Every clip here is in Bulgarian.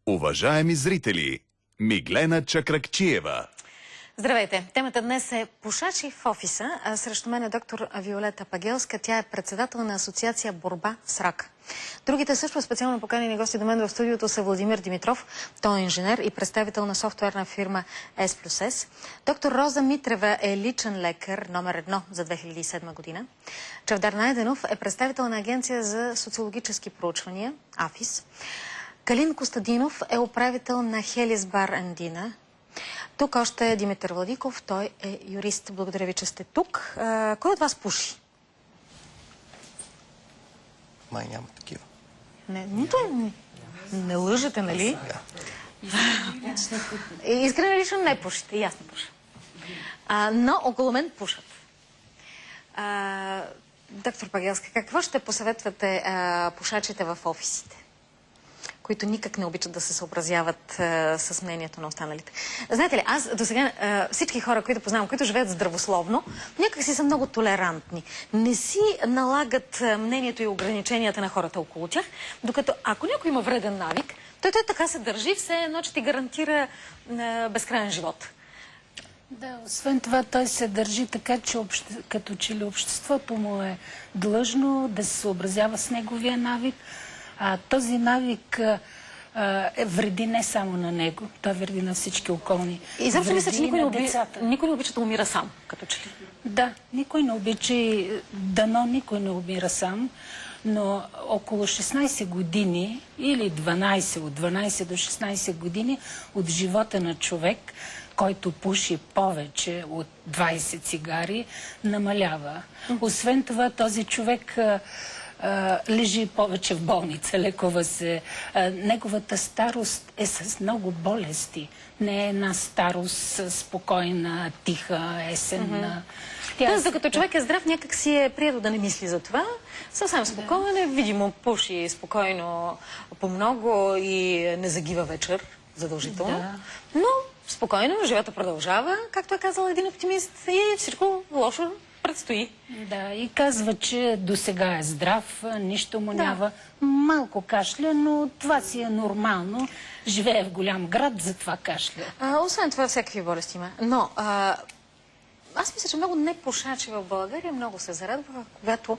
Уважаеми зрители, Миглена Чакракчиева. Здравейте! Темата днес е пушачи в офиса. Срещу мен е доктор Виолета Пагелска. Тя е председател на Асоциация Борба с рак. Другите също специално поканени гости до мен в студиото са Владимир Димитров. Той е инженер и представител на софтуерна фирма S+S. Доктор Роза Митрева е личен лекар номер 1 за 2007 година. Чавдар Найденов е представител на Агенция за социологически проучвания, АФИС. Калин Костадинов е управител на Хелис Бар Андина. Тук още е Димитър Владиков, той е юрист. Благодаря ви, че сте тук. Кой от вас пуши? Май няма такива. Не лъжете, нали? Искрено лично не пушите, и аз не пуша. Но около мен пушат. Доктор Пагелска, какво ще посъветвате пушачите в офисите, които никак не обичат да се съобразяват с мнението на останалите? Знаете ли, аз до сега всички хора, които познавам, които живеят здравословно, някак си са много толерантни. Не си налагат мнението и ограниченията на хората около тях, докато ако някой има вреден навик, той така се държи, все едно, че ти гарантира безкрайен живот. Да, освен това той се държи така, че като че ли обществото му е длъжно да се съобразява с неговия навик. Този навик вреди не само на него, той вреди на всички околни. И защо мисля, че никой не обича да умира сам, като че ли? Да, никой не обича, дано никой не умира сам, но около 16 години или 12, от 12 до 16 години от живота на човек, който пуши повече от 20 цигари, намалява. Освен това, този човек лежи повече в болница, лекува се. Неговата старост е с много болести. Не е една старост спокойна, тиха, есенна. Тоест, докато човек е здрав, някак си е приятел да не мисли за това. Съвсем спокойно, видимо пуши спокойно по много и не загива вечер, задължително. Да. Но спокойно, живота продължава, както е казал един оптимист, и всичко лошо предстои. Да, и казва, че до сега е здрав, нищо му няма. Малко кашля, но това си е нормално. Живее в голям град, затова кашля. Освен това, всякакви болести има. Но аз мисля, че много непушачи в България много се зарадваха, когато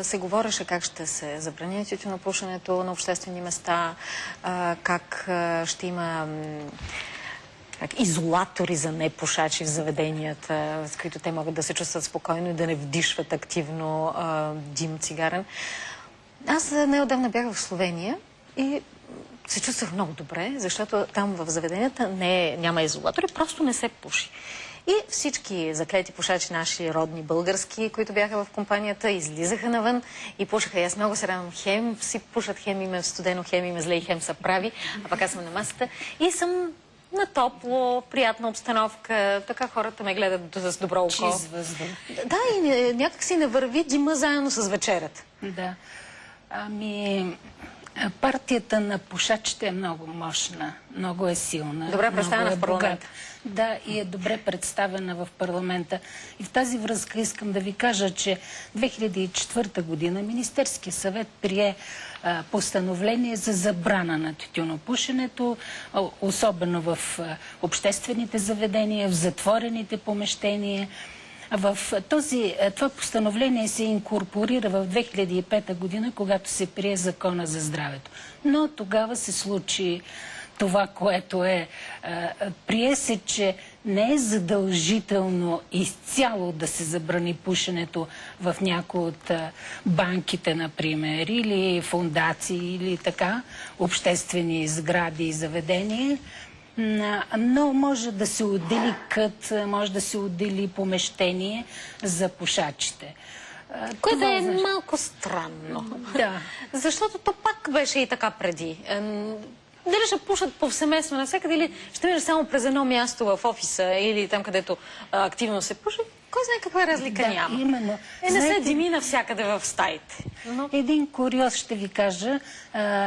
се говореше как ще се забрани тютюнопушенето на обществени места, как ще има изолатори за непушачи в заведенията, с които те могат да се чувстват спокойно и да не вдишват активно дим цигарен. Аз неотдавна бях в Словения и се чувствах много добре, защото там в заведенията няма изолатори, просто не се пуши. И всички заклети пушачи, наши родни български, които бяха в компанията, излизаха навън и пушаха. И аз много се радвам, хем си пушат, хем име студено, хем име зле и хем са прави, а пък аз съм на масата и съм на топло, приятна обстановка, така хората ме гледат с добро око. Чист въздух. Да, и някак си не върви дима заедно с вечерята. Да. Партията на пушачите е много мощна, много е силна. Добре представена в парламента. Да, и е добре представена в парламента. И в тази връзка искам да ви кажа, че 2004 година Министерския съвет прие постановление за забрана на тютюнопушенето, особено в обществените заведения, в затворените помещения. Това постановление се инкорпорира в 2005 година, когато се прие Закона за здравето. Но тогава се случи това, което прие се, че не е задължително изцяло да се забрани пушенето в някои от банките, например, или фондации, или така, обществени сгради и заведения. Но може да се отдели може да се отдели помещение за пушачите. Което е малко странно. Да. Защото то пак беше и така преди. Дали ще пушат повсеместно навсякъде или ще минеш само през едно място в офиса или там, където активно се пуши, кой знае каква разлика няма. Именно. Не се дими навсякъде в стаите. Един куриоз ще ви кажа.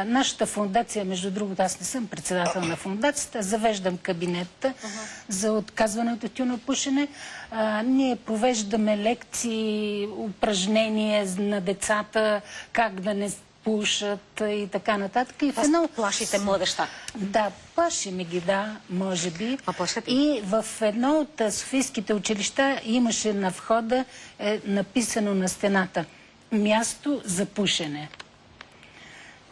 Нашата фондация, между другото, аз не съм председател на фондацията, завеждам кабинета за отказване от тютюнопушене. Ние провеждаме лекции, упражнения на децата, как да не пушат и така нататък. И Плашите младеща. Да, плашим ги, да, може би. И в едно от софийските училища имаше на входа написано на стената място за пушене.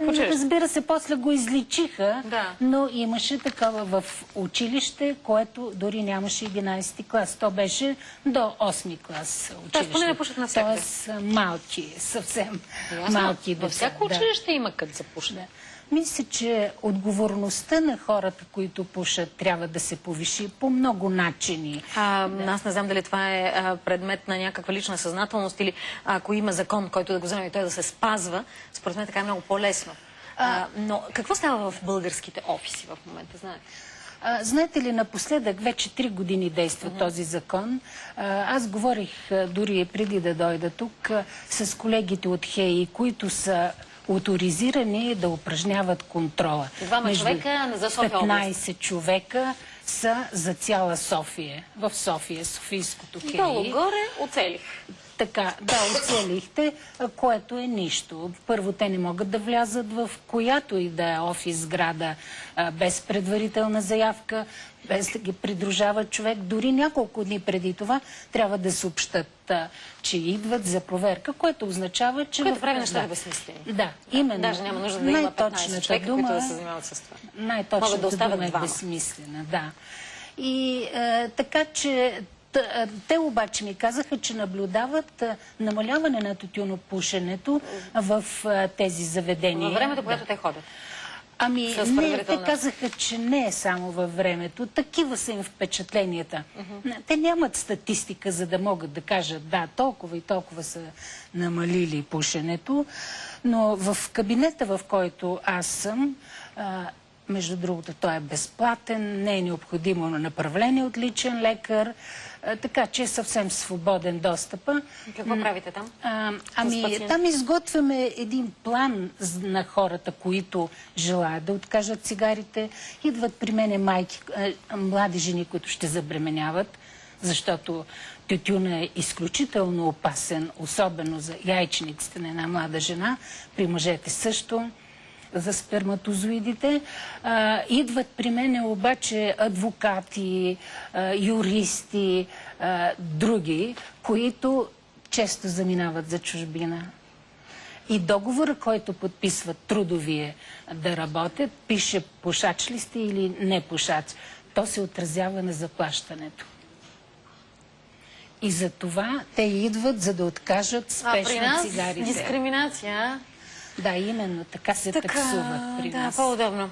Разбира се, после го изличиха, но имаше такова в училище, което дори нямаше 11-ти клас. То беше до 8-ми клас училище. Тоест поне не пушат навсякъде. Тоест малки, съвсем малки деца. Във всяко училище има кът за пушене. Мисля, че отговорността на хората, които пушат, трябва да се повиши по много начини. Аз не знам дали това е предмет на някаква лична съзнателност или ако има закон, който да го вземе и той да се спазва, според мен така е много по-лесно. Но какво става в българските офиси в момента, знаете? Знаете ли, напоследък вече 3 години действа този закон. Аз говорих дори преди да дойда тук с колегите от ХЕИ, които са оторизирани да упражняват контрола. 2 човека за София област. 15 човека са за цяла София. В София, Софийското ХЕИ. Долу-горе оцелих. Така, да, оцелихте, което е нищо. Първо, те не могат да влязат в която и да е офис сграда без предварителна заявка, без да ги придружава човек. Дори няколко дни преди това трябва да съобщат, че идват за проверка, което означава, че... Което прави нещата безсмислени. Да, именно. Даже няма нужда да има 15 човека, които да се занимават с това. Най-точната дума е безсмислена, да. И така, че... Те обаче ми казаха, че наблюдават намаляване на тютюнопушенето в тези заведения. Във времето, когато те ходят. Не, те казаха, че не е само във времето. Такива са им впечатленията. Те нямат статистика, за да могат да кажат, да, толкова и толкова са намалили пушенето, но в кабинета, в който аз съм, между другото, той е безплатен, не е необходимо направление от личен лекар, така че е съвсем свободен достъпа. Какво правите там? Там изготвяме един план на хората, които желаят да откажат цигарите. Идват при мене майки, млади жени, които ще забременяват, защото тютюна е изключително опасен, особено за яйчениците на една млада жена, при мъжете също, за сперматозоидите. Идват при мене обаче адвокати, юристи, други, които често заминават за чужбина. И договора, който подписват трудовие да работят, пише пушач ли сте или не пушач. То се отразява на заплащането. И за това те идват, за да откажат спешно цигарите. Дискриминация. Да, именно така се таксуват при нас. Да, по-удобно.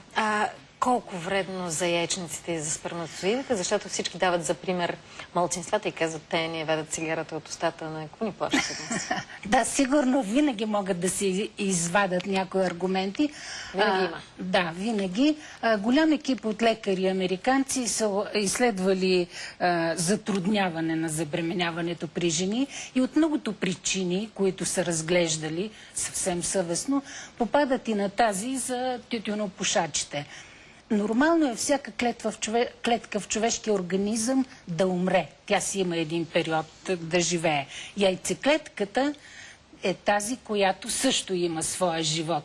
Колко вредно за яйчниците и за сперматозоидите, защото всички дават за пример малцинствата и казват, те не ведат цигарата от устата, на какво ни плащат днес? Да, сигурно винаги могат да се извадят някои аргументи. Винаги има. Да, винаги. Голям екип от лекари американци са изследвали затрудняване на забременяването при жени и от многото причини, които са разглеждали съвсем съвестно, попадат и на тази за тютюнопушачите. Нормално е всяка клетка в човешкия организъм да умре. Тя си има един период да живее. Яйцеклетката е тази, която също има своя живот.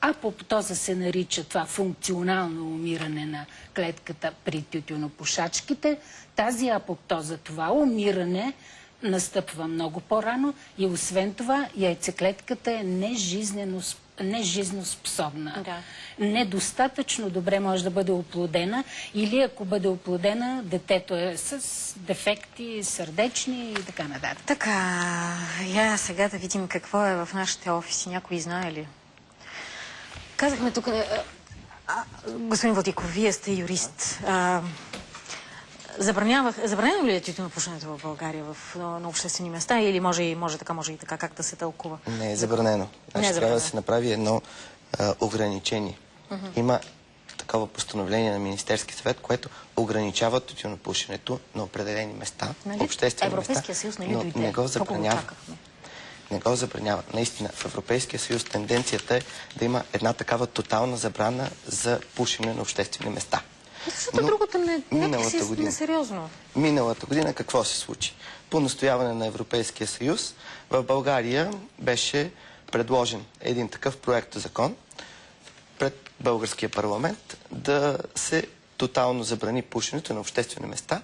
Апоптоза се нарича това функционално умиране на клетката при тютюнопушачките. Тази апоптоза, това умиране настъпва много по-рано и освен това яйцеклетката е нежизнеспособна. Да. Недостатъчно добре може да бъде оплодена или ако бъде оплодена, детето е с дефекти, сърдечни и така нататък. Така, я сега да видим какво е в нашите офиси. Някой знае ли? Казахме тук... господин Владиков, вие сте юрист. Забранено ли е тютюнопушенето в България на обществени места или може и така, как да се тълкува? Не е забранено. Трябва да се направи едно ограничение. Има такова постановление на Министерски съвет, което ограничава тютюнопушенето на определени места, обществени места, съюз, но не го забранява. Не го забранява. Наистина, в Европейския съюз тенденцията е да има една такава тотална забрана за пушене на обществени места. Защото другото не е сериозно. Миналата година какво се случи? По настояване на Европейския съюз в България беше предложен един такъв проект закон пред българския парламент да се тотално забрани пушенето на обществени места,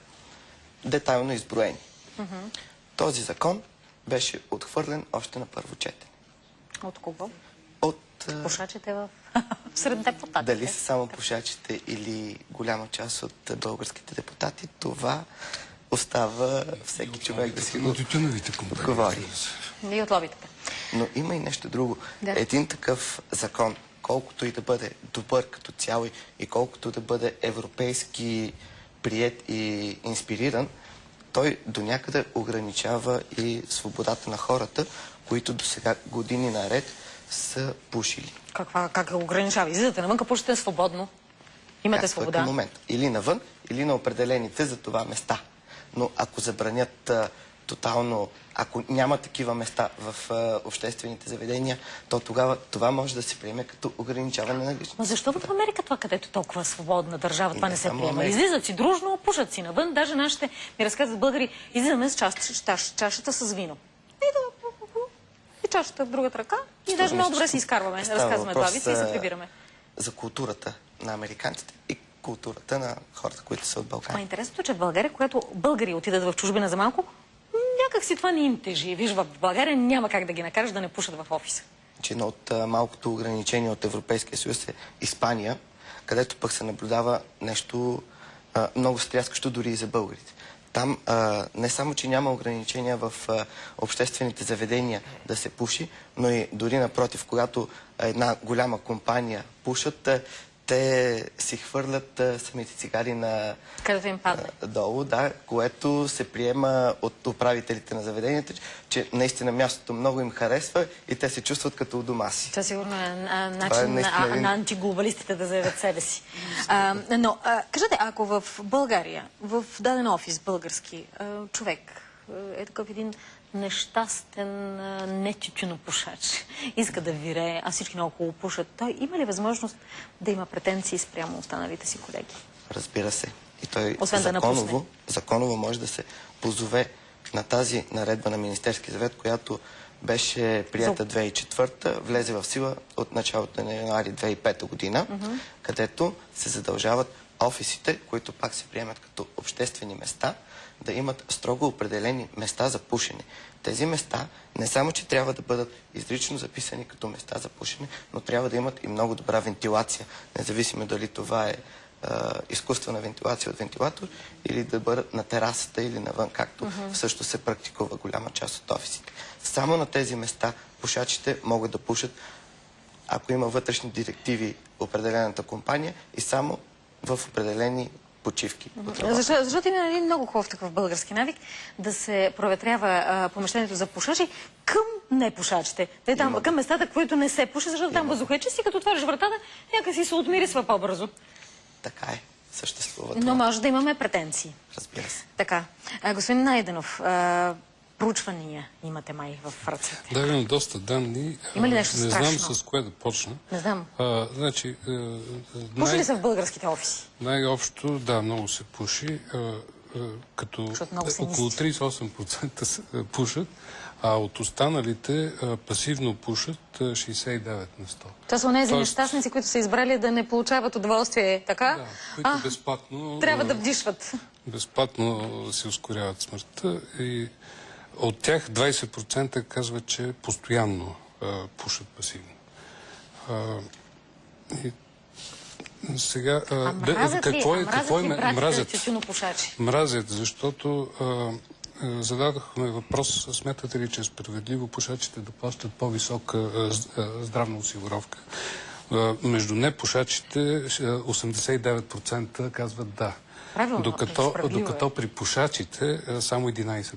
детайлно изброени. Този закон беше отхвърлен още на първо четене. От кого? От Пушачите сред депутатите. дали са само пушачите или голяма част от българските депутати, това остава всеки човек да си го говори. И от лобитата. Но има и нещо друго. Да. Един такъв закон, колкото и да бъде добър като цяло и колкото да бъде европейски приет и инспириран, той до някъде ограничава и свободата на хората, които до сега години наред са пушили. Как ограничава? Излизате навън, пушите свободно. Имате свобода. Както е към момента. Или навън, или на определените за това места. Но ако забранят тотално, ако няма такива места в обществените заведения, то тогава това може да се приеме като ограничаване на личността. Но защо в Америка това, където толкова свободна държава, това не се приема? Америка. Излизат си дружно, пушат си навън. Даже нашите ми разказват българи, излизаме с чашата с вино. И чашата в другата ръка. И даже много добре си изкарваме. Разказваме два вица и се прибираме. За културата на американците и културата на хората, които са от България. Интересното е, че в България, когато българи отидат в чужбина за малко, някак си това не им тежи. Виж, в България няма как да ги накараш да не пушат в офиса. Едно от малкото ограничения от Европейския съюз е Испания, където пък се наблюдава нещо много стряскащо дори и за българите. Там не само, че няма ограничения в обществените заведения да се пуши, но и дори напротив, когато една голяма компания пушат, те си хвърлят самите цигари на където им падне. Долу, да, което се приема от управителите на заведението, че наистина мястото много им харесва и те се чувстват като у дома си. Това сигурно е начин на антиглобалистите да заявят себе си. Но кажете, ако в България, в даден офис български, човек е такъв един нещастен нетютюнопушач, иска да вирее, а всички наоколо пушат, той има ли възможност да има претенции спрямо останалите си колеги? Разбира се. И той законово може да се позове на тази наредба на Министерския съвет, която беше прията 2004, влезе в сила от началото на януари 2005 година, където се задължават офисите, които пак се приемат като обществени места, да имат строго определени места за пушене. Тези места не само, че трябва да бъдат изрично записани като места за пушене, но трябва да имат и много добра вентилация, независимо дали това е изкуствена вентилация от вентилатор или да бъдат на терасата или навън, както също се практикува голяма част от офисите. Само на тези места пушачите могат да пушат, ако има вътрешни директиви определената компания и само в определени почивки. Защото има един много хубав такъв български навик да се проветрява помещението за пушачи към непушачите. Към местата, които не се пуши, защото там въздуха е чист и като отвориш вратата, някакси се отмирисва по-бързо. Така е. Съществува това. Но може да имаме претенции. Разбира се. Така. Господин Найденов, проучвания имате май в ръцете. Да, имам доста данни. Има ли нещо страшно? Не знам с кое да почна. Не знам. Значи, пуши ли се в българските офиси? Най-общо, да, много се пуши. Като около 38% пушат, а от останалите пасивно пушат 69 на 100. Това са онези нещастници, които са избрали да не получават удоволствие, така? Да, които безплатно... Трябва да вдишват. Безплатно си ускоряват смъртта и от тях 20% казват, че постоянно пушат пасивно. Сега, мразят, защото зададохме въпрос, смятате ли, че е справедливо пушачите да плащат по-висока здравна осигуровка? Между непушачите 89% казват да. Докато при пушачите само 11%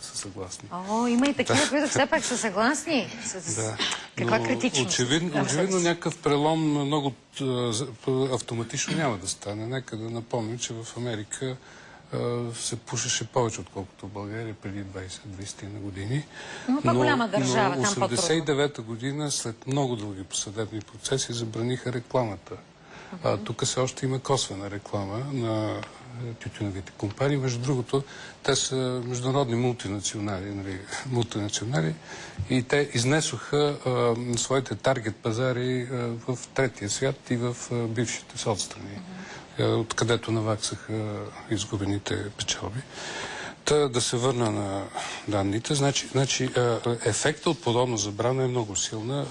са съгласни. Има и такива, които все пак са съгласни. Каква критичност? Очевидно някакъв прелом много автоматично няма да стане. Нека да напомним, че в Америка се пушеше повече, отколкото в България преди 20 на години. Но по-голяма държава, там по-трудно. 89-та година, след много дълги съдебни процеси, забраниха рекламата Тук все още има косвена реклама на тютюновите компании. Между другото, те са международни мултинационали и те изнесоха своите таргет пазари в третия свят и в бившите соцстрани, откъдето наваксаха изгубените печалби. Да се върна на данните. Значи ефектът от подобна забрана е много силна.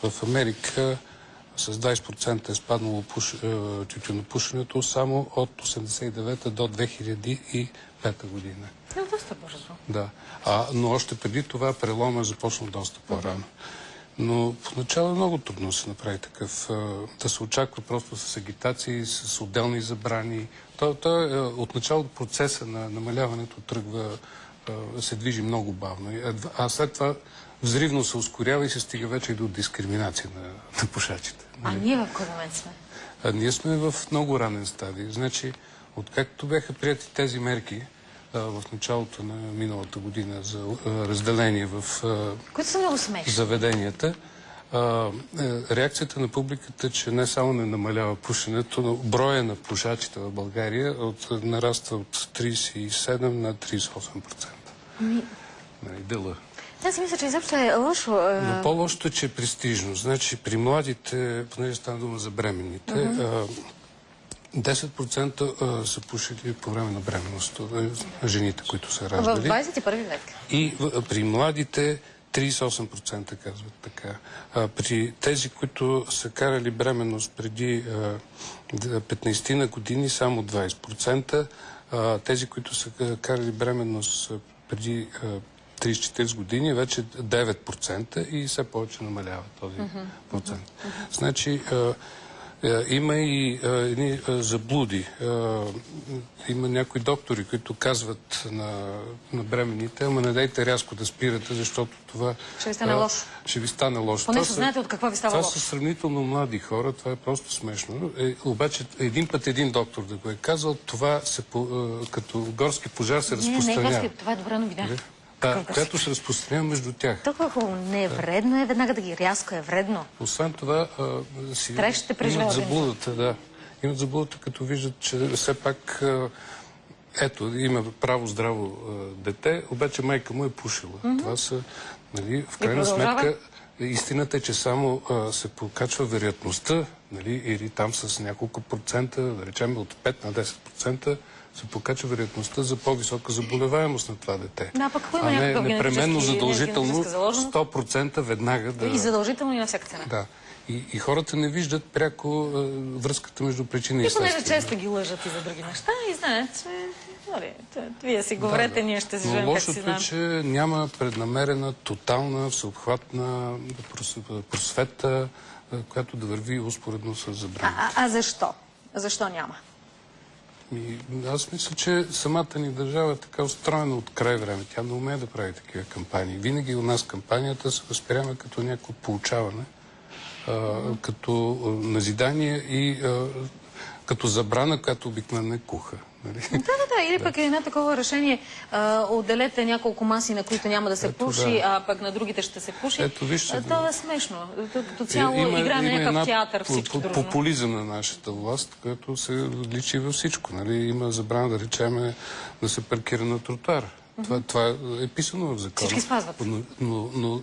В Америка с 20% е спаднало тютюнопушенето само от 1989 до 2005 година. Доста бързо. Да. Но още преди това прелома е започнал доста по-рано. Но поначало е много трудно да се направи такъв, да се очаква просто с агитации, с отделни забрани. Отначало процеса на намаляването тръгва, се движи много бавно. А след това взривно се ускорява и се стига вече и до дискриминация на пушачите. А ние в кой момент сме? Ние сме в много ранен стадий. Значи, откакто бяха прияти тези мерки в началото на миналата година за разделение в които са много смешни. Заведенията, реакцията на публиката, че не само не намалява пушенето, но броя на пушачите в България нараства от 37 на 38%. Дела. Аз си мисля, че изобщо е лошо. Но по-лошото е, че е престижно. Значи при младите, понеже стана дума за бременните, 10% са пушили по време на бременност. Жените, които са раждали. В 21 век. И при младите 38% казват така. При тези, които са карали бременност преди 15 на години, само 20%. Тези, които са карали бременност преди 30-40 години, вече 9% и все повече намалява този процент. Значи, има и едни заблуди. Има някои доктори, които казват на бременните, ама не дайте рязко да спирате, защото това ще ви стане лошо. Ще ви стане лошо. Поне знаете от какво ви става лошо. Това са сравнително млади хора, това е просто смешно. Обаче един път един доктор да го е казал, това като горски пожар се разпространява. Не, това е добра новина. Която се разпространява между тях. Толкова хубаво. Не е вредно, веднага да ги рязко е вредно. Освен това, имат заблудата, имат заблудата, като виждат, че все пак ето, има право здраво дете, обаче майка му е пушила. Това са, нали, в крайна сметка, истината е, че само се покачва вероятността, нали, или там с няколко процента, да речем от 5 на 10%, се покачва вероятността за по-висока заболеваемост на това дете. А не непременно задължително 100% веднага да... И задължително и на всяка цена. Да. И хората не виждат пряко връзката между причина и следствие. И понеже често ги лъжат и за други неща и знаят, че вие си говорете, ние ще си живеем как си знаем. Лошото е, че няма преднамерена, тотална, всеобхватна просвета, която да върви успоредно с забраната. А защо? Защо няма? Аз мисля, че самата ни държава е така устроена от край време. Тя не умее да прави такива кампании. Винаги у нас кампанията се възприема като някакво получаване, като назидание и като забрана, която обикновено е куха. Да. Или пък едно такова решение. Отделете няколко маси, на които няма да се пуши, а пък на другите ще се пуши. Това е смешно. Като цяло играе на някакъв театър всички дружно. Популизъм на нашата власт, който се личи във всичко. Има забрана, да речем, да се паркира на тротуар. Това е писано в закона. Всички спазват. Но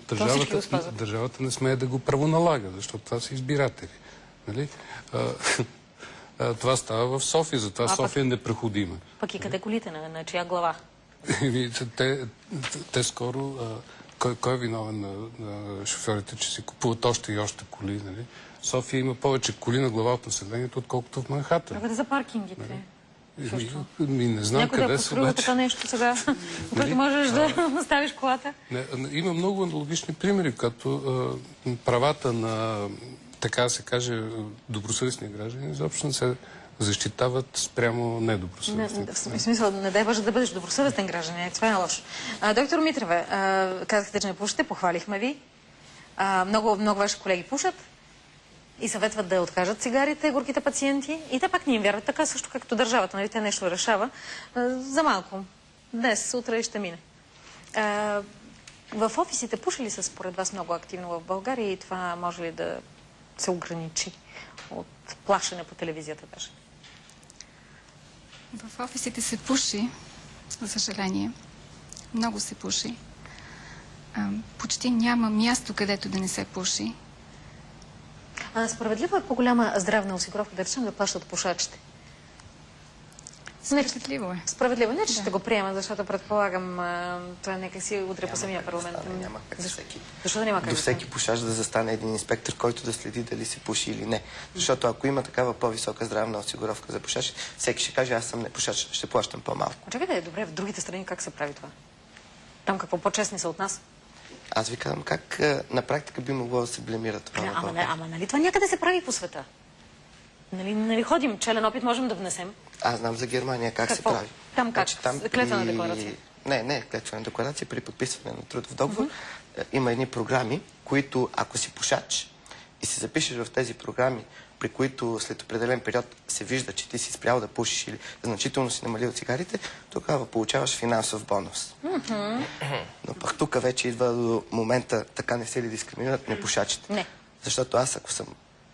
държавата не смее да го правоналага, защото това са избиратели. Това става в София, затова София е непроходима. Пък и къде колите? На чия глава? Те скоро... Кой е виновен на шофьорите, че си купуват още и още коли? София има повече коли на глава от населението, отколкото в Манхатън. Къде за паркингите? Не знам къде са. Някой да така нещо сега, което можеш да оставиш колата? Има много аналогични примери, като правата на, така се каже, добросъвестни граждани изобщо не се защитават спрямо недобросъвестни. В смисъл, не дай Боже да бъдеш добросъвестен гражданин, това е лошо. Доктор Митрева, казахте, че не пушите, похвалихме ви. Много ваши колеги пушат и съветват да откажат цигарите, горките пациенти. И те пак не им вярват, така също както държавата, нали, тя нещо решава. За малко. Днес, утре ще мине. В офисите пуши ли са според вас много активно в България и това може ли да се ограничи от плашене по телевизията даже? В офисите се пуши, за съжаление. Много се пуши. Почти няма място, където да не се пуши. Справедливо е по-голяма здравна осигуровка, да речем, да плащат пушачите? Справедливо е. Справедливо. Не, че ще го приема, защото предполагам, това нека си утре по самия парламент. Няма как всеки. Защо да няма как До всеки пушач да застане един инспектор, който да следи дали се пуши или не. Защото ако има такава по-висока здравна осигуровка за пушач, всеки ще каже, аз съм не пушач, ще плащам по-малко. Чакайте, добре, в другите страни как се прави това? Там какво по-честни са от нас? Аз ви казвам как на практика би могло да се блемира това. Ама нали това някъде се прави по света? Нали ходим, челен опит можем да внесем? Аз знам за Германия как се прави. Там как? Клетвена декларация? Не, клетвена декларация. При подписване на трудов договор има едни програми, които ако си пушач и се запишеш в тези програми, при които след определен период се вижда, че ти си спрял да пушиш или значително си намалил цигарите, тогава получаваш финансов бонус. Но пък тук вече идва до момента, така не се ли дискриминират непушачите? Не. Защото аз, ако съм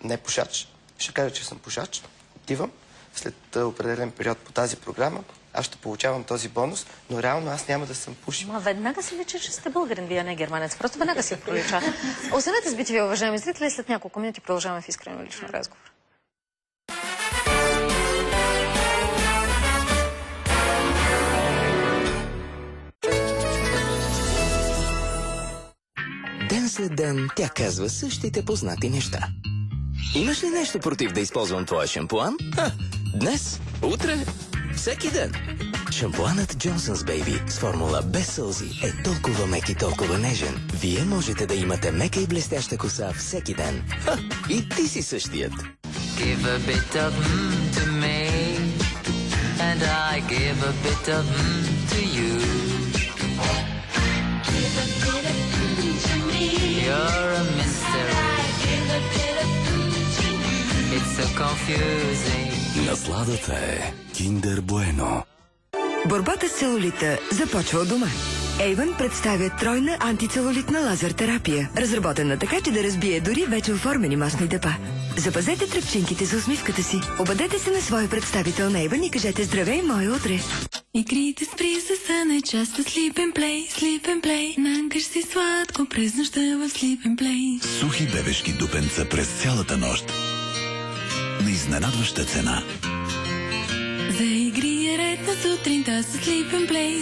непушач, ще кажа, че съм пушач, отивам, след определен период по тази програма, аз ще получавам този бонус, но реално аз няма да съм пушил. Ма веднага си личи, че сте българин, вие не германец. Просто веднага си пролича. Останете с BTV, уважаеми зрители, след няколко минути продължаваме в искрено лично разговор. Ден след ден тя казва същите познати неща. Имаш ли нещо против да използвам твоя шампуан? Днес, утре, всеки ден. Шампуанът Johnson's Baby с формула без сълзи е толкова мек и толкова нежен. Вие можете да имате мека и блестяща коса всеки ден. И ти си същият. Give a bit of to me, and I give a bit of to you. Give a bit of to me. You're a mystery. I give a bit of to you. It's so confusing. Насладата е Kinder Bueno. Борбата с целулита започва от дома. Avon представя тройна антицелулитна лазер терапия, разработена така, че да разбие дори вече оформени масни депа. Запазете тръпчинките за усмивката си. Обадете се на свой представител на Avon и кажете здравей, мое утре. Игрите с присъста на част от Sleep and Play. Нанкаш си сладко през нощта в Sleep and Play. Сухи бебешки дупенца през цялата нощ. На изненадваща цена. За игри е ред на сутринта с Sleep and Play.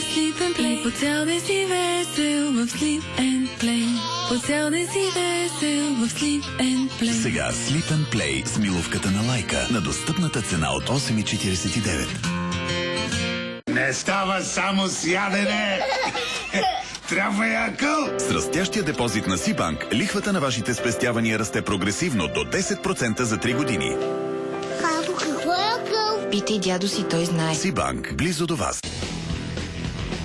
И по цял ден си весел в Sleep and Play. По цял ден си весел в Sleep and Play. Сега Sleep and Play с миловката на Лайка на достъпната цена от 8,49. Не става само с ядене! Трябва и акъл! С растящия депозит на Сибанк, лихвата на вашите спестявания расте прогресивно до 10% за 3 години. Какво е акъл? Питай дядо си, той знае. Сибанк, близо до вас.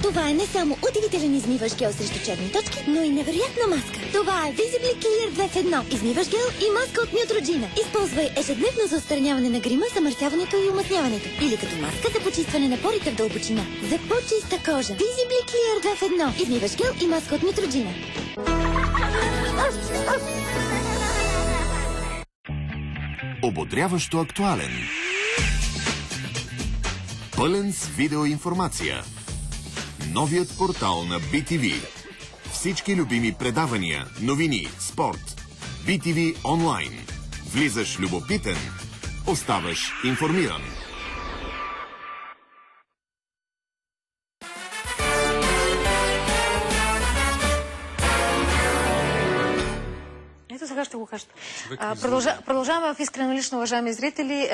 Това е не само удивителен измиващ гел срещу черни точки, но и невероятна маска. Това е Visibly Clear 2 в 1. Измиващ гел и маска от Neutrogena. Използвай ежедневно за отстраняване на грима, замърсяването и омасняването. Или като маска за почистване на порите в дълбочина. За по-чиста кожа. Visibly Clear 2 в 1. Измиващ гел и маска от Neutrogena. Ободряващо актуален. Пълен с видеоинформация. Новият портал на BTV. Всички любими предавания, новини, спорт. BTV онлайн. Влизаш любопитен, оставаш информиран. Ето сега ще го кажете. Продължаваме в искрено лично, уважаеми зрители.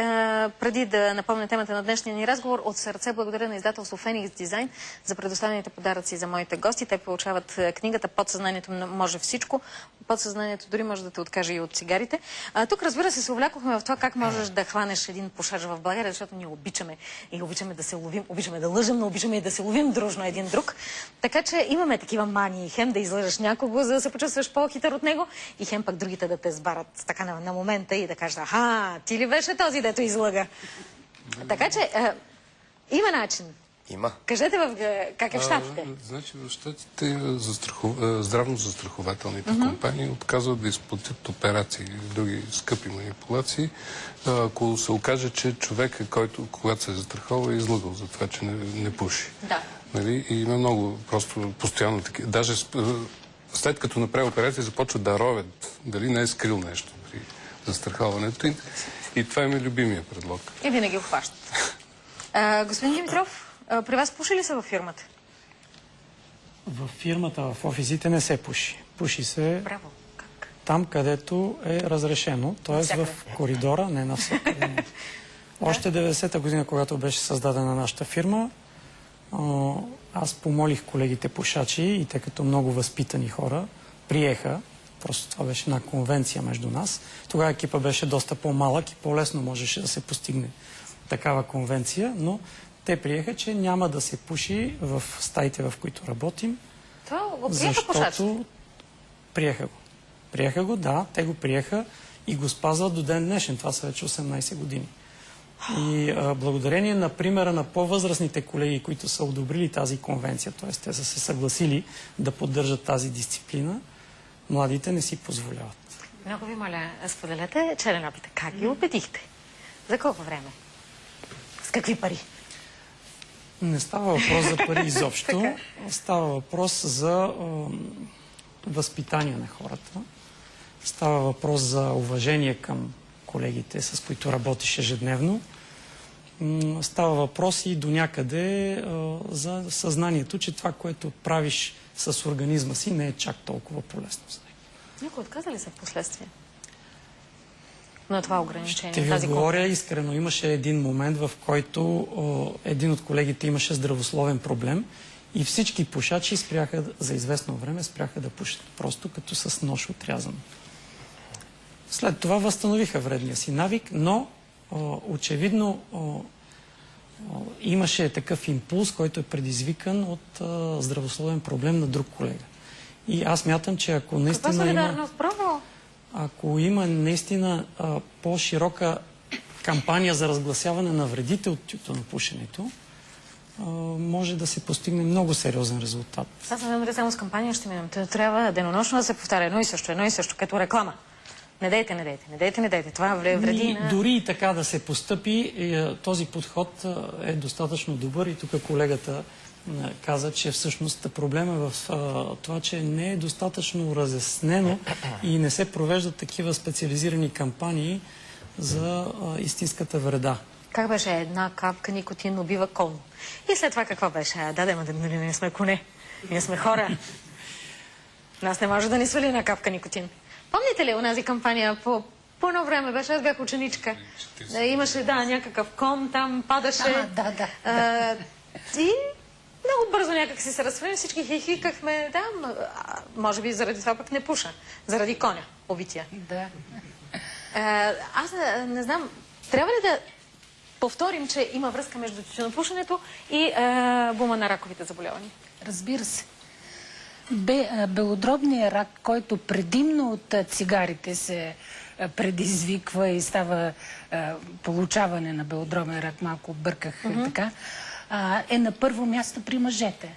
Преди да напомня темата на днешния ни разговор, от сърце благодаря на издателство Феникс Дизайн за предоставените подаръци за моите гости. Те получават книгата "Подсъзнанието може всичко". Подсъзнанието дори може да те откаже и от цигарите. Тук, разбира се, увлякохме в това как можеш да хванеш един пушач в България, защото ние обичаме да се ловим, обичаме да лъжем, но обичаме и да се ловим дружно един друг. Така че имаме такива мании. Хем да излъжеш някого, за да се почувстваш по-хитър от него, и хем пък другите да те сбарат така на момента и да кажат: аха, ти ли беше този, дето излъга? Така че има начин. Има. Кажете как е в Щатите? Значи в Щатите здравно-застрахователните компании отказват да изплатят операции и други скъпи манипулации, ако се окаже, че човек, който, когато се застрахова, е излъгал за това, че не пуши. Да. Нали? И има много, просто постоянно такива. Даже след като направи операция, започват да ровят дали не е скрил нещо при застраховането. И това е ми любимия предлог. И винаги го хващат. Господин Димитров, при вас пуши ли се във фирмата? В фирмата, в офисите не се пуши. Пуши се там, където е разрешено, т.е. в коридора, не навсякъде. Още 90-та година, когато беше създадена нашата фирма, аз помолих колегите пушачи и те като много възпитани хора приеха. Просто това беше една конвенция между нас. Тогава екипа беше доста по-малък и по-лесно можеше да се постигне такава конвенция, но те приеха, че няма да се пуши в стаите, в които работим. Това го приеха пушачите? Приеха го. Приеха го, да, те го приеха и го спазват до ден днешен. Това са вече 18 години. И благодарение на примера на по-възрастните колеги, които са одобрили тази конвенция, т.е. те са се съгласили да поддържат тази дисциплина, младите не си позволяват. Много ви моля, споделете черен опит. Как ги убедихте? За колко време? С какви пари? Не става въпрос за пари изобщо. Става въпрос за възпитание на хората. Става въпрос за уважение към колегите, с които работиш ежедневно. Става въпрос и до някъде за съзнанието, че това, което правиш с организма си, не е чак толкова полезно за него. Някой отказа ли се в последствие на това ограничение? Ще ви отговоря искрено. Имаше един момент, в който един от колегите имаше здравословен проблем и всички пушачи спряха за известно време да пушат просто като с нож отрязано. След това възстановиха вредния си навик, но очевидно имаше такъв импулс, който е предизвикан от здравословен проблем на друг колега. И аз мятам, че ако наистина ако има наистина по-широка кампания за разгласяване на вредите от тютюнопушенето, може да се постигне много сериозен резултат. Аз не знам само с кампания ще минем. Трябва денонощно да се повтаря едно и също, като реклама. Не дейте. Това вреди на... Дори и така да се постъпи, този подход е достатъчно добър и тук колегата каза, че всъщност проблема е в това, че не е достатъчно разяснено и не се провеждат такива специализирани кампании за истинската вреда. Как беше една капка никотин убива кон? И след това какво беше? Не сме коне, ние сме хора. Нас не може да ни свали една капка никотин. Помните ли онази кампания по едно време беше, аз бях ученичка. Имаше, някакъв кон, там падаше. И много бързо някак си се разсвали, всички хихикахме. Може би заради това пък не пуша. Заради коня, убития. Аз не знам, трябва ли да повторим, че има връзка между тютюнопушенето и бума на раковите заболявания? Разбира се. Белодробният рак, който предимно от цигарите се предизвиква и става получаване на белодробен рак, малко обърках така, е на първо място при мъжете.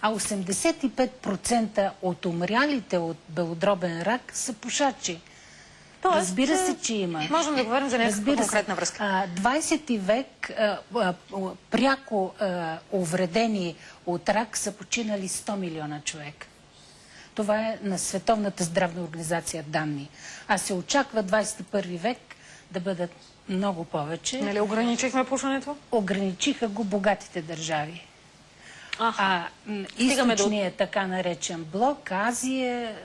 А 85% от умрялите от белодробен рак са пушачи. Разбира се, че има. Можем да говорим за някаква конкретна връзка. 20 век пряко увредени от рак са починали 100 милиона човек. Това е на Световната здравна организация данни. А се очаква 21 век да бъдат много повече. Нали ограничихме пушенето? Ограничиха го богатите държави. Източният така наречен блок, Азия,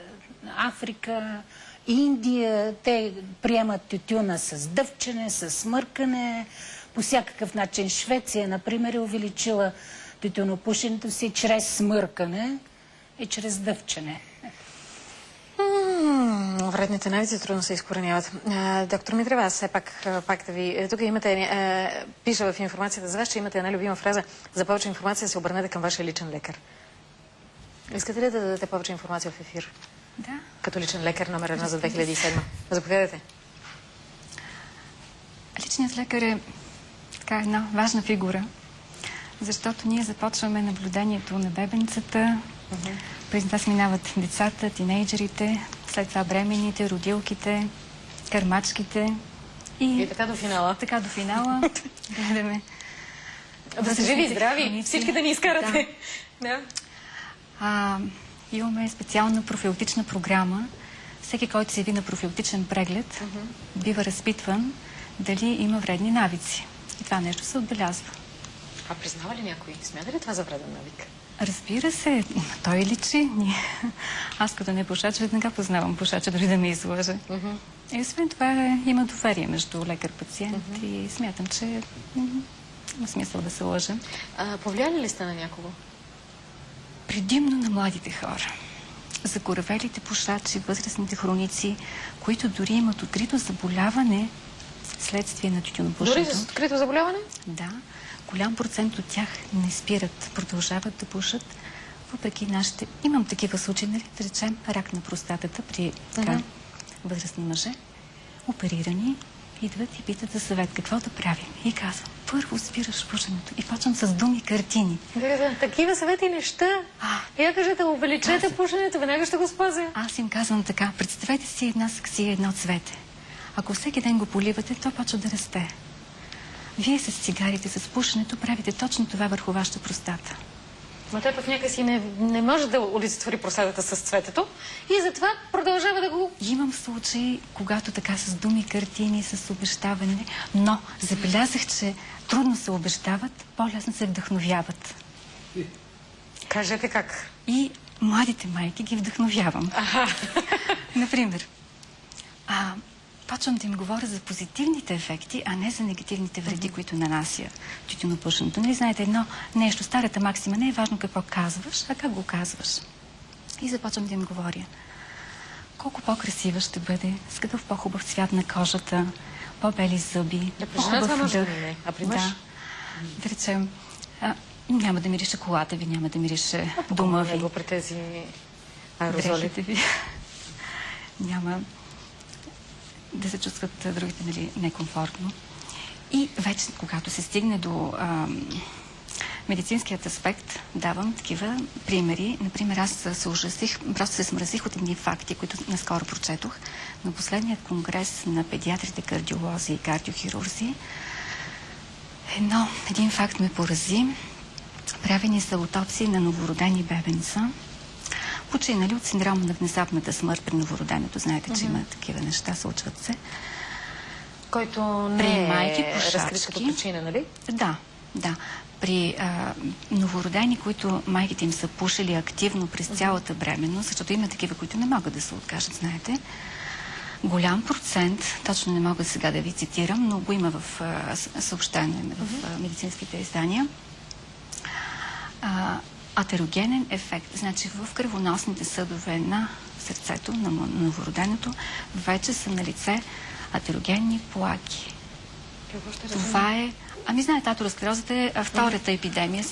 Африка, Индия, те приемат тютюна с дъвчене, с смъркане, по всякакъв начин. Швеция, например, е увеличила тютюнопушенето си чрез смъркане и чрез дъвчене. Вредните навици трудно се изкореняват. Доктор Митрева, аз все пак да ви... Тук имате... Пиша в информацията за вас, че имате една любима фраза. За повече информация се обърнете към вашия личен лекар. Искате ли да дадете повече информация в ефир? Да. Като личен лекар номер 1 за 2007. Заповядайте. Личният лекар е една важна фигура. защото ние започваме наблюдението на бебенцата. През това минават децата, тинейджерите, след това бременните, родилките, кърмачките. И така до финала. Така до финала. Гледаме. Да сте живи и здрави. Всички да ни изкарате. Да. Имаме специална профилактична програма. Всеки, който се яви на профилактичен преглед, бива разпитван дали има вредни навици. И това нещо се отбелязва. А признава ли някой? Смята ли това за вреден навик? Разбира се, той личи. Аз като не пушач, веднага познавам пушача, дори да ме излъже. И освен това има доверие между лекар-пациент и смятам, че има смисъл да се лъжа. Повлияли ли сте на някого? Предимно на младите хора. Закоравелите пушачи, възрастните хроници, които дори имат открито заболяване следствие на тютюнопушенето. Дори с открито заболяване? Да. Голям процент от тях не спират, продължават да пушат, въпреки нашите... Имам такива случаи, нали, да речем, рак на простатата при възрастни мъже, оперирани, идват и питат за съвет какво да правим. И казвам, първо спираш пушенето. И почвам с думи, картини. Такива съвети неща. Я кажете, увеличете пушенето, веднага ще го спазя. Аз им казвам така, представете си една саксия, едно цвете. Ако всеки ден го поливате, то почва да расте. Вие с цигарите, с пушенето правите точно това върху вашата простата. Но той пък някакси не може да олицетвори простатата с цветето и затова продължава да го... Имам случаи, когато така с думи, картини, с обещаване, но забелязах, че трудно се обещават, по-лесно се вдъхновяват. Кажете как? И младите майки ги вдъхновявам. Например, почвам да им говоря за позитивните ефекти, а не за негативните вреди, които нанася тютюнопушенето. Нали знаете едно нещо, старата максима, не е важно какво казваш, а как го казваш. И започвам да им говоря. Колко по-красива ще бъде, с какъв по-хубав цвят на кожата, по-бели зъби, по-хубав дъх. А при мъж? Да речем, няма да мирише колата ви, няма да мирише дома ви. При тези аерозолите ви. Няма да се чувстват другите, нали, некомфортно. И вече, когато се стигне до медицинският аспект, давам такива примери. Например, аз се ужасих, просто се смразих от едни факти, които наскоро прочетох. На последният конгрес на педиатрите, кардиолози и кардиохирурзи един факт ме порази. Правени са аутопсии на новородени бебенца, починали от синдром на внезапната смърт при новороденето. Знаете, че има такива неща, случват се. Който не е разкрит като причина, нали? Да. При новородени, които майките им са пушили активно през цялата бременност, защото има такива, които не могат да се откажат, знаете. Голям процент, точно не мога сега да ви цитирам, но го има в съобщение в медицинските издания, атерогенен ефект. Значи в кръвоносните съдове на сърцето, на новороденото, вече са на лице атерогенни плаки. Това е... знаете, атеросклерозата е втората епидемия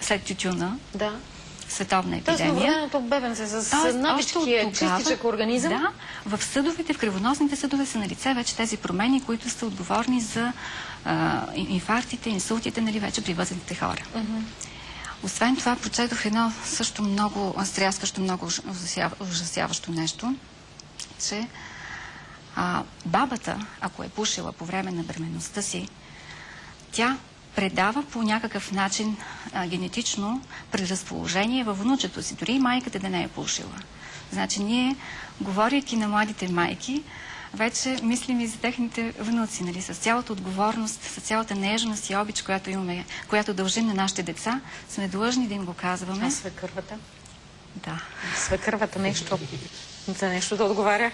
след тютюна. Да. Световна епидемия. Тоест новороденото бебенце с новичкия чистичък организъм. Да, в съдовете, в кръвоносните съдове са на лице вече тези промени, които са отговорни за инфарктите, инсултите, нали, вече при възрастните хора. Освен това, прочетох едно също много стряскащо, много ужасяващо нещо, че бабата, ако е пушила по време на бременността си, тя предава по някакъв начин генетично предразположение във внучето си, дори и майката да не е пушила. Значи ние, говорейки на младите майки, вече мислим и за техните внуци, нали, с цялата отговорност, с цялата нежност и обич, която имаме, която дължим на нашите деца, сме длъжни да им го казваме. А свекървата? Да. Свекървата нещо, за нещо да отговаря?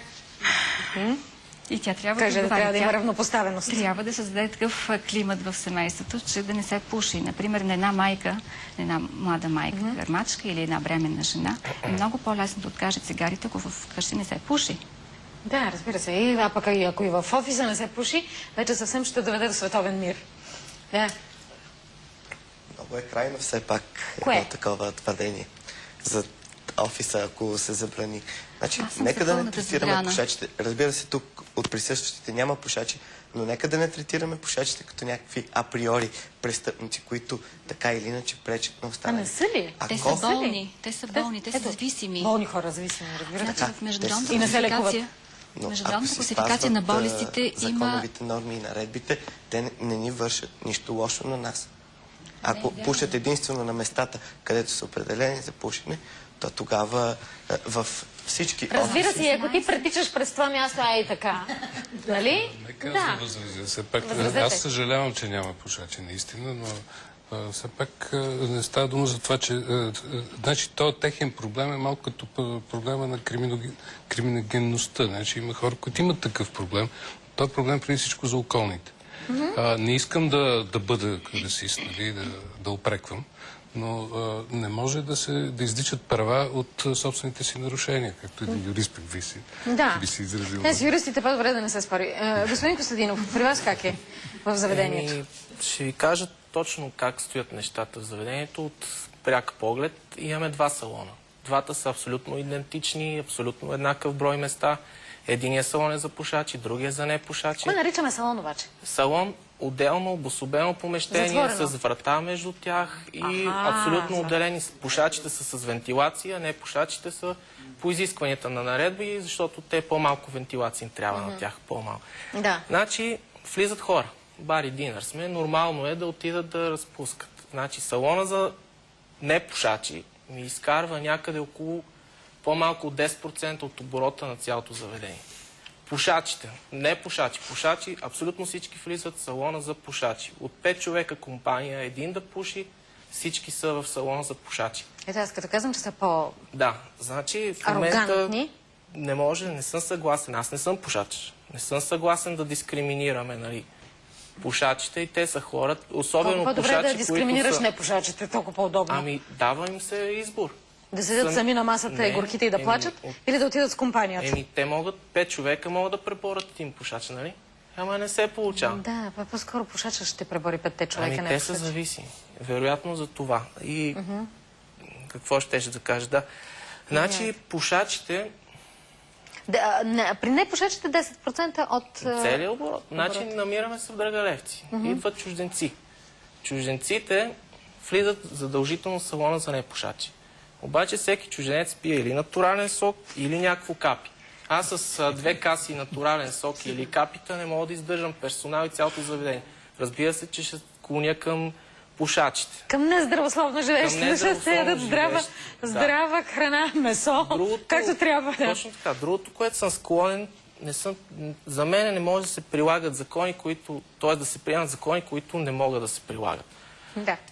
И тя трябва да отговаря. Трябва да има равнопоставеност. Трябва да създаде такъв климат в семейството, че да не се пуши. Например, на една майка, една млада майка, кърмачка или една бременна жена, е много по-лесно да откаже цигарите, ако вкъщи не се пуши. Да, разбира се. А пък ако и в офиса не се пуши, вече съвсем ще доведе до световен мир. Да. Много е крайно все пак едно такова твърдение. офиса, ако се забрани. Значи, нека да не третираме пушачите. Разбира се, тук от присъстващите няма пушачи, но нека да не третираме пушачите като някакви априори престъпници, които така или иначе пречат на останалите. А не са ли? Те са болни, те са болни, те са зависими. Болни хора зависими, разбира се. В международната класификация на болестите има... законовите норми и наредбите, те не ни вършат нищо лошо на нас. Ако пушат единствено на местата, където са определени за пушене, то тогава в всички... Разбира се, ако ти претичаш през това място, и така. Нали? Нека да възразя. Все пак, аз съжалявам, че няма пушачи, наистина, но все пак не става дума за това, че... Значи, този техен проблем е малко като проблема на криминогенността. Значи, има хора, които имат такъв проблем. Този проблем преди всичко за околните. Не искам да бъда расист, нали, да упреквам, но не може да издичат права от собствените си нарушения, както един юрист пък би си изразил. С юристите по-добре да не се спори. Господин Костадинов, при вас как е в заведението? Ще ви кажа точно как стоят нещата в заведението. От пряк поглед имаме два салона. Двата са абсолютно идентични, абсолютно еднакъв брой места. Единият салон е за пушачи, другия за непушачи. Кой наричаме салон обаче? Салон, отделно, обособено помещение, с врата между тях и абсолютно отделени. Пушачите са с вентилация, непушачите са по изискванията на наредби, защото те по-малко вентилация им трябва на тях, по-малко. Значи, влизат хора. Бар и динър сме, нормално е да отидат да разпускат. Значи, салона за непушачи ми изкарва някъде около по-малко от 10% от оборота на цялото заведение. Пушачите, не пушачи, пушачи, абсолютно всички влизат в салона за пушачи. От 5 човека компания, един да пуши, всички са в салона за пушачи. Ето аз като казвам, че са по... Да, значи в момента не може, не съм съгласен. Аз не съм пушач. Не съм съгласен да дискриминираме, нали, пушачите и те са хора, особено пушачи, които са... По-добре да дискриминираш непушачите, толкова по-удобно. Ами, дава им се избор. Да седят сами на масата и горките и да плачат? Или да отидат с компанията? Те могат, 5 човека могат да преборят един пушач, нали? Ама не се получава. Да, по-скоро пушача ще пребори 5 човека. Ами те са зависими. Вероятно за това. И какво ще да кажа? Да. Значи пушачите... При непушачите 10% от... Целият оборот. Значи намираме се в Драгалевци. Идват чужденци. Чужденците влизат задължително в салона за непушачи. Обаче всеки чужденец пие или натурален сок, или някакво капи. Аз с 2 каси натурален сок или капита не мога да издържам персонал и цялото заведение. Разбира се, че ще склоня към пушачите. Към нездравословно живеещи, ще се ядат здрава храна, месо, както трябва. Точно така. Другото, което съм склонен, за мен не може да се прилагат закони, т.е. да се приемат закони, които не могат да се прилагат.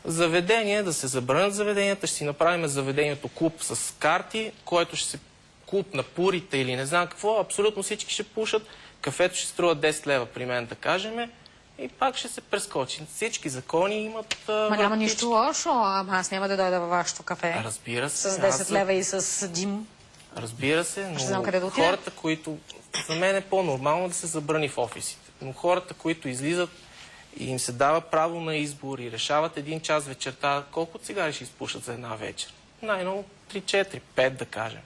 Заведение, да се забранят заведенията, ще си направим заведението клуб с карти, който ще се клуб на пурите или не знам какво, абсолютно всички ще пушат, кафето ще струва 10 лева при мен, да кажем, и пак ще се прескочи. Всички закони имат... Ма няма нищо лошо, аз няма да дойда във вашето кафе. Разбира се. С 10 лева и с дим. Разбира се, но хората, които... За мен е по-нормално да се забрани в офисите, но хората, които излизат и им се дава право на избор и решават един час вечерта, колко цигари ще изпушат за една вечер? Най-много 3, 4, 5 да кажем.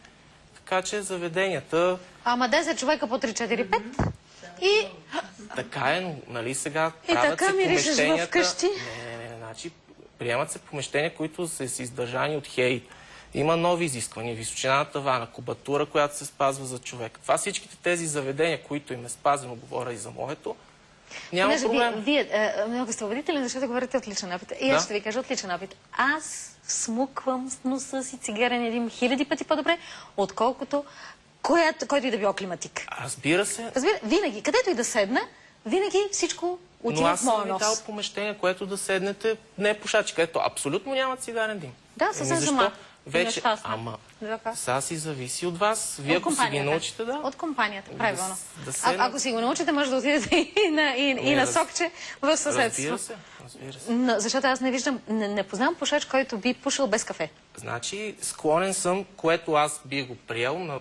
Така че заведенията... Ама 10 човека по 3, 4, 5 и... Така е, но нали сега и така миришеш вкъщи? Не, значи приемат се помещения, които са издържани от ХЕИ. Има нови изисквания, височина на тавана, кубатура, която се спазва за човек. Това всичките тези заведения, които им е спазено, говоря и за моето, няма проблем. Вие много сте убедителни, защото говорите от личен опит. И аз ще ви кажа от личен опит. Аз смуквам с носа си цигарен 1000 пъти по-добре, отколкото който и да било климатик. Разбира се. Винаги, където и да седна, винаги всичко отива в моя нос. Но аз съм ви дал помещение, което да седнете, не е пушачи, където абсолютно няма цигарен дим. Да, съвсем сама. Вече, сега си зависи от вас. Вие ако си ги научите, От компанията, правилно. Ако си го научите, може да отидете и на сокче в съседство. Разбира се. Защото аз не виждам, не познавам пушач, който би пушил без кафе. Значи, склонен съм, което аз бих го приел на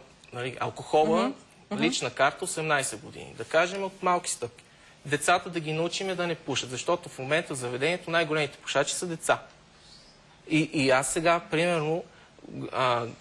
алкохола, лична карта 18 години. Да кажем от малки стъпки. Децата да ги научиме да не пушат, защото в момента в заведението най-големите пушачи са деца. И аз сега, примерно,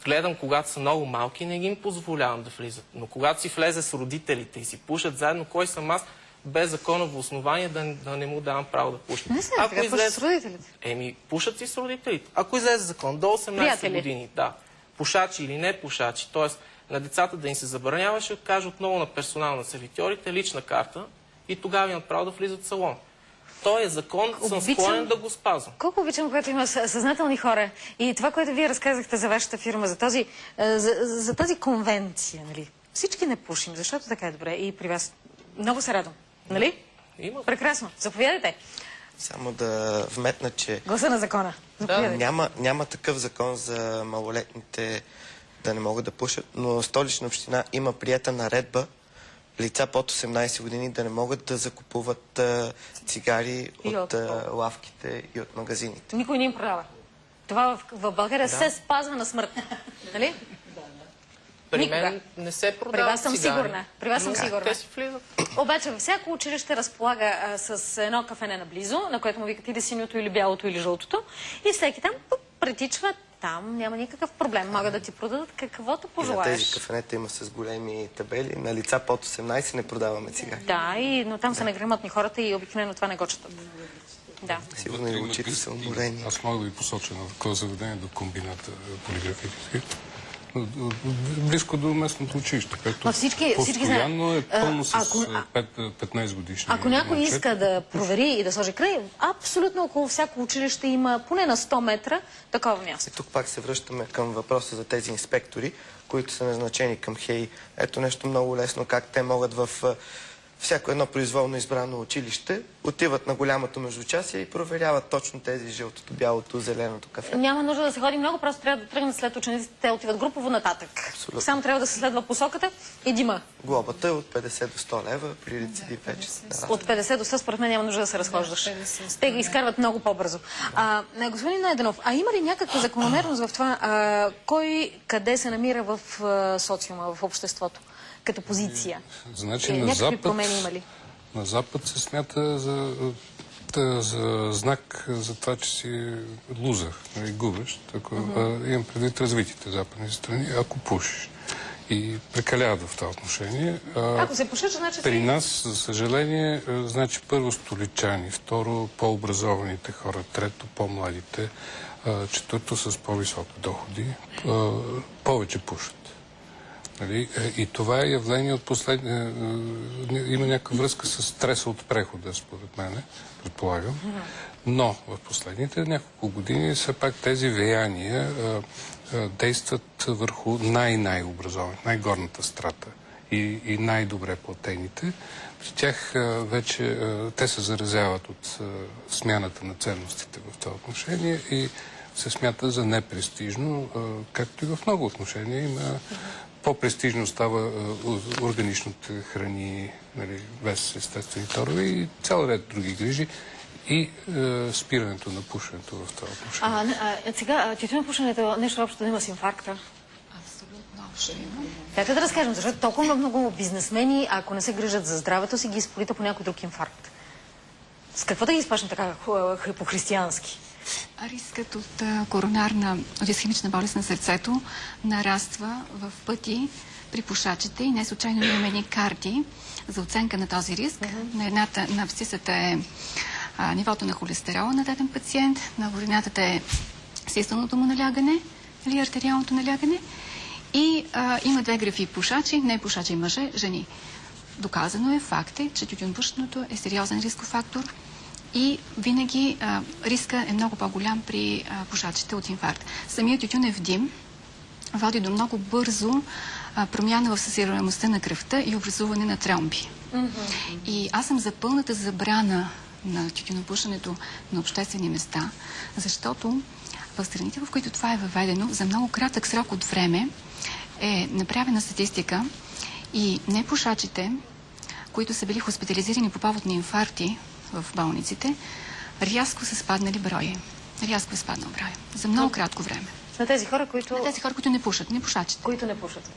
гледам, когато са много малки, не ги им позволявам да влизат. Но когато си влезе с родителите и си пушат заедно, кой съм аз без законово основание да не му давам право да пуши? Не сега, сега пушат с родителите. Пушат си с родителите. Ако излезе закон до 18 години, да, пушачи или не пушачи, т.е. на децата да им се забранява, ще откаже отново на персонал на сервитьорите лична карта и тогава имат право да влизат в салон. Той е закон, съм склонен да го спазвам. Колко обичам, когато има съзнателни хора. И това, което вие разказахте за вашата фирма, за тази конвенция, нали? Всички не пушим, защото така е добре. И при вас много се радвам. Нали? Има. Прекрасно. Заповядайте. Само да вметна, че... Гласа на закона. Няма такъв закон за малолетните да не могат да пушат, но Столична община има приета наредба лица под 18 години да не могат да закупуват цигари от лавките и от магазините. Никой не им продава. Това в България се спазва на смърт. Нали? При мен не се продава. При вас съм сигурна. При вас съм сигурна. Те си влизат. Обаче във всяко училище разполага с едно кафене наблизо, на което му викат или синьото, или бялото, или жълтото. И всеки там притичва. Там няма никакъв проблем. Могат да ти продадат каквото пожелаеш. И на тези кафенета има с големи табели. На лица под 18 не продаваме цигари. Да, но там са неграмотни хората и обикновено това не го четат. Да. Сигурно и очите са уморени. Аз мога да ви посоча на такова заведение до комбината полиграфически. Близко до местното училище, което постоянно е пълно с 15 годишни. Ако някой иска да провери и да сложи край, абсолютно около всяко училище има поне на 100 метра такова място. И тук пак се връщаме към въпроса за тези инспектори, които са назначени към ХЕИ. Ето нещо много лесно, как те могат в всяко едно произволно избрано училище, отиват на голямото междучасие и проверяват точно тези жълтото, бялото, зеленото кафе. Няма нужда да се ходи много, просто трябва да тръгнат след учениците, те отиват групово нататък. Абсолютно. Само трябва да се следва посоката и дима. Глобата е от 50 до 100 лева, при рецидив вече. От 50 до 100, според мен няма нужда да се разхождаш. Те ги изкарват много по-бързо. Господин Найденов, има ли някаква закономерност в това, кой къде се намира в социума, в обществото? Като позиция. Значи някакви промени има ли? На Запад се смята за знак за това, че си лузър, губещ. Имам предвид развитите западни страни, ако пушиш. И прекаляват в това отношение. Ако се пушиш, значи... При нас, за съжаление, значи първо столичани, второ по-образованите хора, трето по-младите, четвърто с по-високи доходи, повече пушат. И това е явление от последния... Има някаква връзка с стреса от прехода, според мен, предполагам. Но в последните няколко години все пак тези влияния действат върху най-образовани, най-горната страта и най-добре платените. При тях вече те се заразяват от смяната на ценностите в това отношение и се смята за непрестижно, както и в много отношения има. По-престижно става органичните храни, без естествени торове и цял ред други грижи и спирането на пушенето в това отношение. Сега, тютюнопушенето нещо общо да има с инфаркта? Абсолютно общо има. Дайте да разкажем, защото толкова много бизнесмени, ако не се грижат за здравето си, ги изполита по някой друг инфаркт. С какво да ги изпашем така по-християнски? Рискът от коронарна, от исхемична болест на сърцето нараства в пъти при пушачите и не случайно имаме едни карти за оценка на този риск. На едната, на абсцисата е нивото на холестерола на даден пациент, на урината е систолното му налягане или артериалното налягане и има две графи пушачи, не пушачи мъже, жени. Доказано е, факт е, че тютюнопушенето е сериозен рисков фактор и винаги риска е много по-голям при пушачите от инфаркт. Самият тютюнев дим води до много бързо промяна в съсираемостта на кръвта и образуване на тромби. И аз съм за пълната забрана на тютюнопушенето на обществени места, защото в страните, в които това е въведено, за много кратък срок от време е направена статистика и непушачите, които са били хоспитализирани по повод на инфаркти в болниците, рязко са спаднали брои. Рязко е спаднал брой. За много кратко време. На тези хора, които... На тези хора, които не пушат, не пушачите. Които не пушат.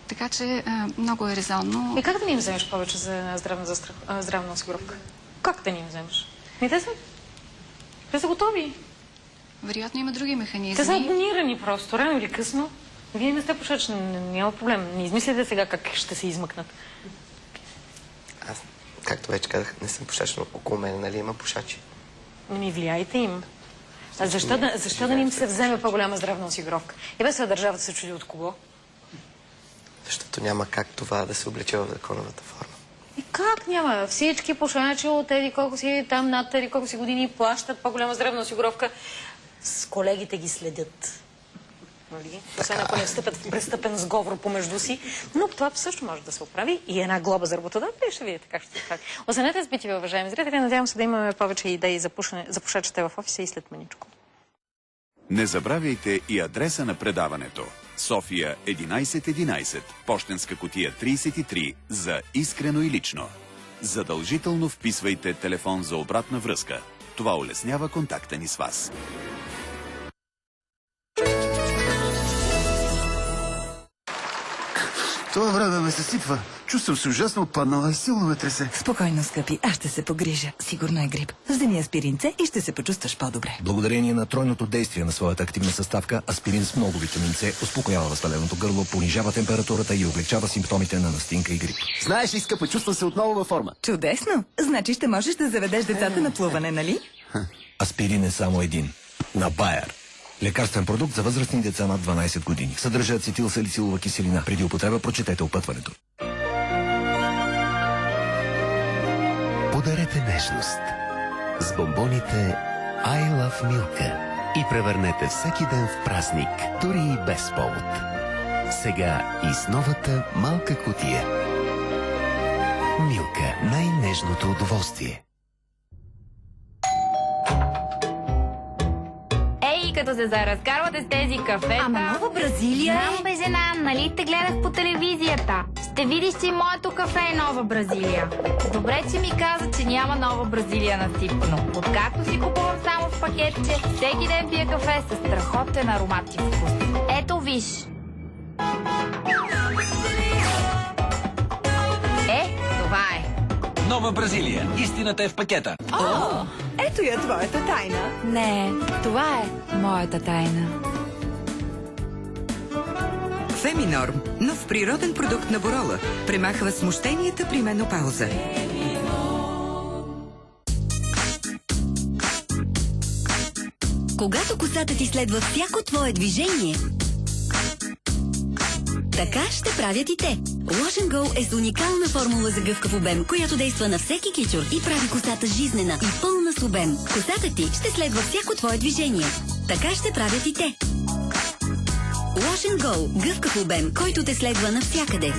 Така че много е резонно. И как да ни им вземеш повече за здравна осигуровка? Как да ни им вземеш? Те са готови. Вероятно има други механизми. Те са абонирани просто, рано или късно. Вие не сте пушач, няма проблем. Не измислите сега как ще се измъкнат. Аз, както вече казах, не съм пушач, но около мен, нали, има пушачи. Ми влияйте им. А защо да не им се вземе по-голяма здравна осигуровка? И без това държавата се чуди от кого? Защото няма как това да се облече в законовата форма. И как няма? Всички пушачи от еди колко си, там над еди колко си години плащат по-голяма здравна осигуровка. С колегите ги следят. Нали? Освен ако не встъпят в престъпен сговор помежду си. Но това също може да се оправи и една глоба за работодатели ще видите как ще се прави. Останете с битиви, уважаеми зрители. Надявам се да имаме повече идеи за пушачите в офиса и след маничко. Не забравяйте и адреса на предаването. София 1111, пощенска кутия 33 за искрено и лично. Задължително вписвайте телефон за обратна връзка. Това улеснява контакта ни с вас. Това време ме се сипва. Чувствам се ужасно отпаднала и силно ме тресе. Спокойно, скъпи, аз ще се погрижа. Сигурно е грип. Вземи аспиринце и ще се почувстваш по-добре. Благодарение на тройното действие на своята активна съставка, аспирин с много витамин С успокоява възпаленото гърло, понижава температурата и облегчава симптомите на настинка и грип. Знаеш ли, скъпа, чувствам се отново във форма. Чудесно! Значи ще можеш да заведеш децата на плуване, нали? Аспирин е само един. На Байер. Лекарствен продукт за възрастни деца над 12 години. Съдържа ацетилсалицилова киселина. Преди употреба прочетете опътването. Подарете нежност с бомбоните I Love Milka и превърнете всеки ден в празник, дори и без повод. Сега и с новата малка кутия. Милка, най-нежното удоволствие. Като се заразкарвате с тези кафета... Ама Нова Бразилия е... Знам, бе, жена, нали те гледах по телевизията? Ще видиш, че и моето кафе е Нова Бразилия. Добре, че ми каза, че няма Нова Бразилия насипано. Откакто си купувам само в пакетче, всеки ден пия кафе с страхотен аромат и вкус. Ето, виж. Това е. Нова Бразилия. Истината е в пакета. О, ето я твоята тайна. Не, това е моята тайна. Феминорм. Нов природен продукт на Борола. Премахва смущенията при менопауза. Когато косата ти следва всяко твое движение, така ще правят и те. Wash and Go е с уникална формула за гъвкав обем, която действа на всеки кичур и прави косата жизнена и пълна с обем. Косата ти ще следва всяко твое движение. Така ще правят и те. Wash and Go – гъвкав обем, който те следва навсякъде.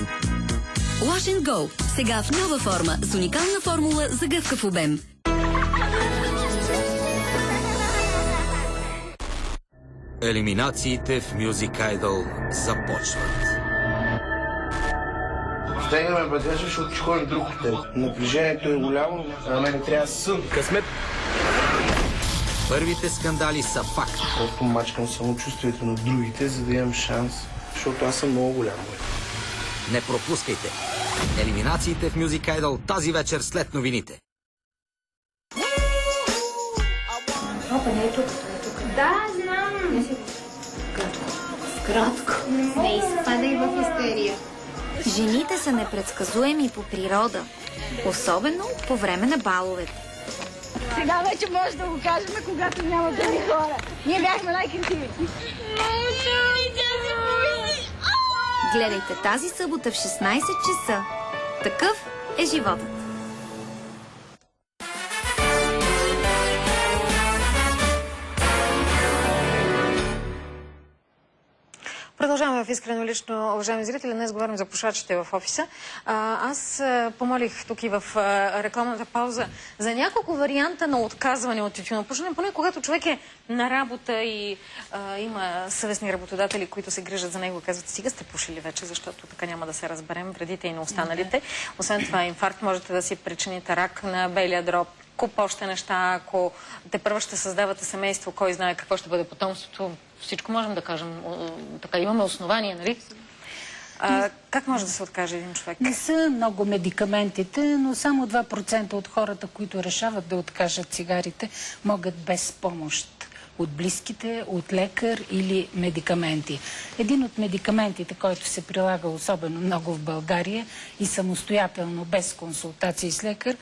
Wash and Go – сега в нова форма с уникална формула за гъвкав обем. Елиминациите в Music Idol започват. Стегаме багажа, защото ще ходим друг хотел. Напрежението е голямо, а мен трябва сън. Късмет! Първите скандали са факт. Просто мачкам самочувствието на другите, за да имам шанс, защото аз съм много голям. Не пропускайте! Елиминациите в Music Idol тази вечер след новините. Опа, не е тук. Да, знам. Не си кратко. Не изпадай в истерия. Жените са непредсказуеми по природа, особено по време на баловете. Сега вече може да го кажем, когато няма други хора. Ние бяхме най-красивите. Гледайте тази събота в 16 часа. Такъв е животът. Продължаваме в искрено лично, уважаеми зрители. Днес говорим за пушачите в офиса. Аз помолих тук и в рекламната пауза за няколко варианта на отказване от тютюнопушене, поне когато човек е на работа и има съвестни работодатели, които се грижат за него и казват: стига сте пушили вече, защото така няма да се разберем, вредите и на останалите. Освен това, инфаркт можете да си причините, рак на белия дроб, куп още неща. Ако те първо ще създавате семейство, кой знае какво ще бъде потомството, всичко можем да кажем. Така, имаме основания, нали? Как може да се откаже един човек? Не са много медикаментите, но само 2% от хората, които решават да откажат цигарите, могат без помощ от близките, от лекар или медикаменти. Един от медикаментите, който се прилага особено много в България и самостоятелно, без консултации с лекар,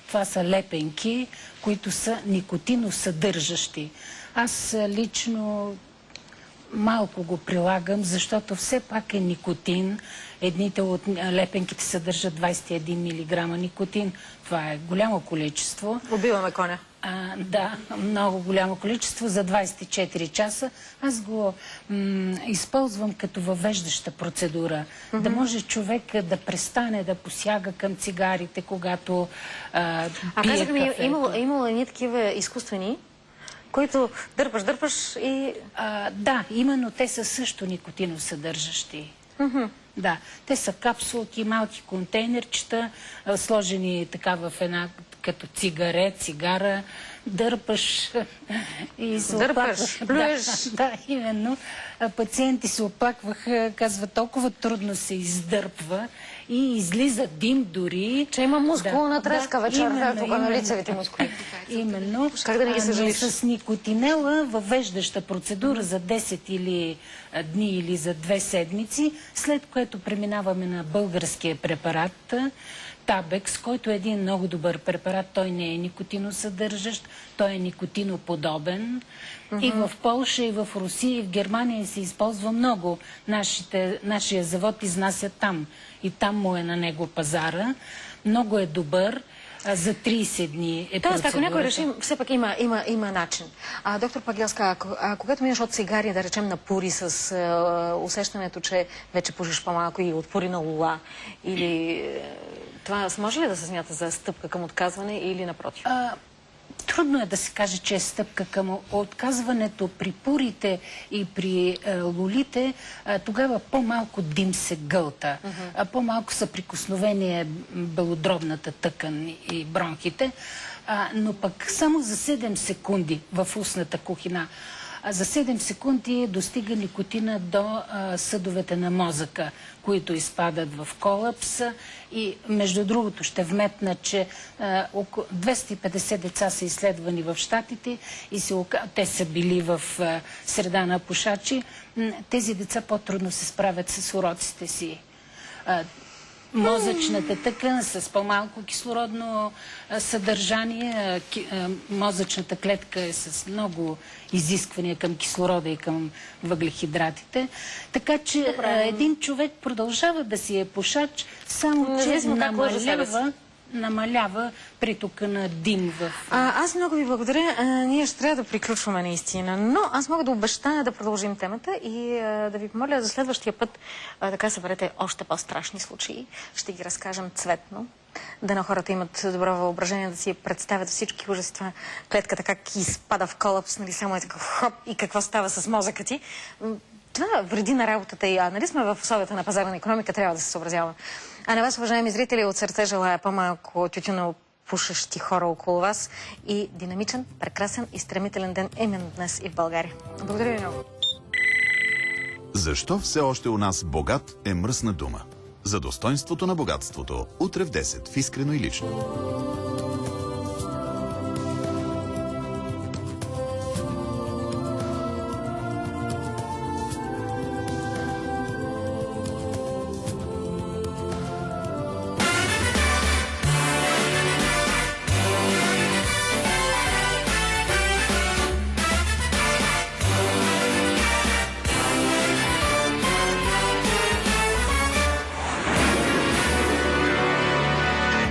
това са лепенки, които са никотиносъдържащи. Аз лично малко го прилагам, защото все пак е никотин. Едните от лепенките съдържат 21 мг никотин. Това е голямо количество. Убиваме коня. Да, много голямо количество за 24 часа. Аз го използвам като въвеждаща процедура. Да може човек да престане да посяга към цигарите, когато пие казах ми, кафето. имало едни такива изкуствени, които дърпаш и... Да, именно те са също никотиносъдържащи. Да, те са капсулки, малки контейнерчета, сложени така в една като цигара, дърпаш и се оплакваха. Да, именно. Пациенти се оплакваха, казват, толкова трудно се издърпва и излиза дим дори. Че има мускулна треска вечерта тук на лицевите мускули. Именно. Как да не ги съжалиш? С никотинела, въвеждаща процедура за 10 или дни или за 2 седмици, след което преминаваме на българския препарат Табекс, който е един много добър препарат. Той не е никотиносъдържащ, той е никотиноподобен. И в Полша, и в Русия, и в Германия се използва много. Нашия завод изнася там. И там му е на него пазара. Много е добър. За 30 дни е процедурата. Тоест, ако някой решим, все пак има начин. Доктор Пагелска, когато минеш от цигари, да речем на пури, с усещането, че вече пушиш по-малко и от пури на лула, или това може ли да се смята за стъпка към отказване или напротив? Трудно е да се каже, че е стъпка към отказването. При пурите и при лулите, тогава по-малко дим се гълта. По-малко са прикосновения белодробната тъкан и бронхите. Но пък само за 7 секунди в устната кухина. За 7 секунди достига никотина до съдовете на мозъка, които изпадат в колапс. И между другото ще вметна, че около 250 деца са изследвани в Щатите и те са били в среда на пушачи. Тези деца по-трудно се справят с уроците си. Мозъчната тъкан с по-малко кислородно съдържание. Мозъчната клетка е с много изисквания към кислорода и към въглехидратите. Така че един човек продължава да си е пушач, само че намалява притока на дим в... Аз много ви благодаря. Ние ще трябва да приключваме наистина, но аз мога да обещая да продължим темата и да ви помоля за следващия път така съберете още по-страшни случаи. Ще ги разкажем цветно. Да на хората имат добро въображение да си представят всички ужаси. Това клетката как изпада в колапс, нали, само е така хоп и какво става с мозъка ти. Това вреди на работата и нали сме в условията на пазарна икономика, трябва да се съобразяваме. А на вас, уважаеми зрители, от сърце желая по-малко тютюнопушещи хора около вас и динамичен, прекрасен и стремителен ден именно днес и в България. Благодаря ви много. Защо все още у нас богат е мръсна дума? За достойнството на богатството. Утре в 10 в Искрено и лично.